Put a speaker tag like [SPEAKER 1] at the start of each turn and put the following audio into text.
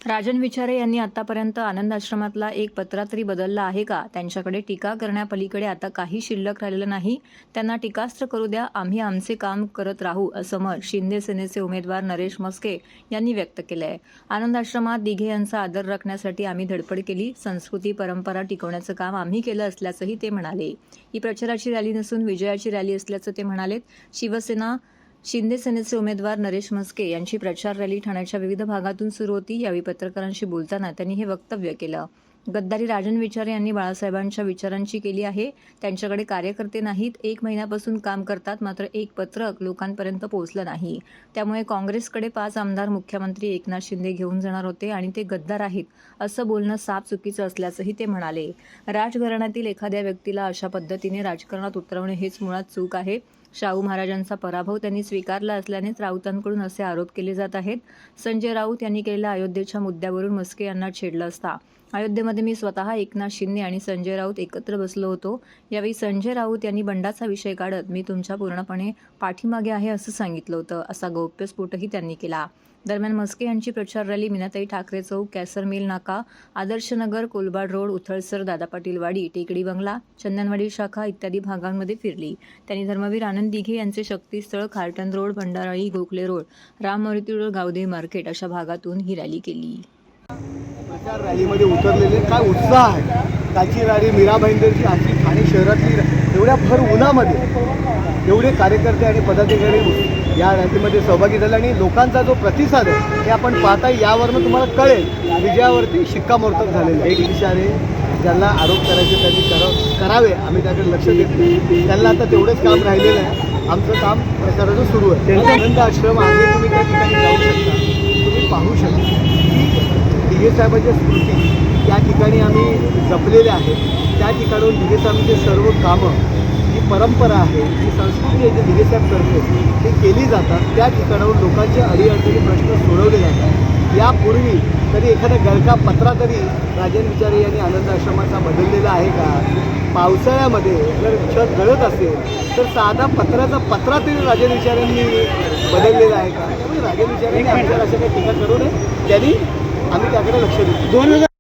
[SPEAKER 1] राजन विचारे यांनी आतापर्यंत आनंद आश्रमातला एक पत्रा तरी बदलला आहे का? त्यांच्याकडे टीका करण्यापलीकडे आता काही शिल्लक राहिलेलं नाही. त्यांना टीकास्त्र करू द्या, आम्ही आमचे काम करत राहू, असं मत शिंदे सेनेचे उमेदवार नरेश म्हस्के यांनी व्यक्त केलं आहे. आनंद आश्रमात दिघे यांचा आदर राखण्यासाठी आम्ही धडपड केली. संस्कृती परंपरा टिकवण्याचं काम आम्ही केलं असल्याचंही ते म्हणाले. ही प्रचाराची रॅली नसून विजयाची रॅली असल्याचं ते म्हणालेत. शिवसेना शिंदे सेनेचे उमेदवार नरेश म्हस्के यांची प्रचार रॅली ठाण्याच्या विविध भागातून सुरू होती. यावेळी पत्रकारांशी बोलताना त्यांनी हे वक्तव्य केलं. गद्दारी राजन विचारे यांनी बाळासाहेबांच्या विचारांची केली आहे. त्यांच्याकडे कार्यकर्ते नाहीत, 1 महिन्यापासून काम करतात, मात्र एक पत्रक लोकांपर्यंत पोहोचलं नाही. त्यामुळे काँग्रेसकडे 5 आमदार मुख्यमंत्री एकनाथ शिंदे घेऊन जाणार होते आणि ते गद्दार आहेत असं बोलणं साफ चुकीचं असल्याचंही ते म्हणाले. राजघराण्यातील एखाद्या व्यक्तीला अशा पद्धतीने राजकारणात उतरवणे हेच मुळात चूक आहे. शाहू महाराजांचा पराभव त्यांनी स्वीकारला असल्यानेच राऊतांकडून असे आरोप केले जात आहेत. संजय राऊत यांनी केलेल्या अयोध्येच्या मुद्द्यावरून म्हस्के यांना छेडलं असता. अयोध्येमध्ये मी स्वतः एकनाथ शिंदे आणि संजय राऊत एकत्र बसलो होतो. यावेळी संजय राऊत यांनी बंडाचा विषय काढत मी तुमच्या पूर्णपणे पाठीमागे आहे असं सांगितलं होतं, असा गौप्यस्फोटही त्यांनी केला. दरम्यान म्हस्के यांची प्रचार रॅली मीनाताई ठाकरे चौक, कॅसर मिल नाका, आदर्श नगर, कोलबाड रोड, उथळसर, दादा पाटील वाडी, टेकडी बंगला, चंदनवाडी शाखा इत्यादी भागांमध्ये फिरली. त्यांनी धर्मवीर आनंद दिघे यांचे शक्तीस्थळ, Khartan road, Bhandarali, Gokhale road, Rammurti road, Gavdevi market अशा भागातून ही रॅली केली.
[SPEAKER 2] प्रचार रॅलीमध्ये उतरलेले काय उत्साह आहे. काची रॅली मीरा भाईंदरची आजची ठाणे शहरातली एवढ्या भर उन्हामध्ये एवढे कार्यकर्ते आणि पदाधिकारी या रॅलीमध्ये सहभागी झाले आणि लोकांचा जो प्रतिसाद आहे ते आपण पाहता यावरनं तुम्हाला कळेल. विजयावरती शिक्कामोर्तब झालेलं आहे. विचारे ज्यांना आरोप करायचे त्यांनी करावे, आम्ही त्याकडे लक्ष देत नाही. त्यांना आता तेवढंच काम राहिलेलं आहे. आमचं काम प्रचाराचं सुरू आहे. आनंद आश्रम आहे, तुम्ही त्या ठिकाणी जाऊ शकता, तुम्ही पाहू शकता की दिघे साहेबांच्या स्मृती त्या ठिकाणी आम्ही जपलेल्या आहेत. त्या ठिकाणून दिघे साहेबांचे सर्व कामं, जी परंपरा आहे, जी संस्कृती आहे, जे दिघे साहेब करते ते केली जातात. त्या ठिकाणाहून लोकांचे अडीअडचणी प्रश्न सोडवले जातात. यापूर्वी तरी एखादा गळका पत्रा तरी राजन विचारे यांनी आनंद आश्रमाचा बदललेला आहे का? पावसाळ्यामध्ये जर छत गळत असेल तर साधा पत्र्याचा पत्रा तरी राजन विचारांनी बदललेला आहे का? त्यामुळे राजन विचारांनी आमच्यावर अशा काही टीका करू नये. त्यांनी आम्ही त्याकडे लक्ष देतो.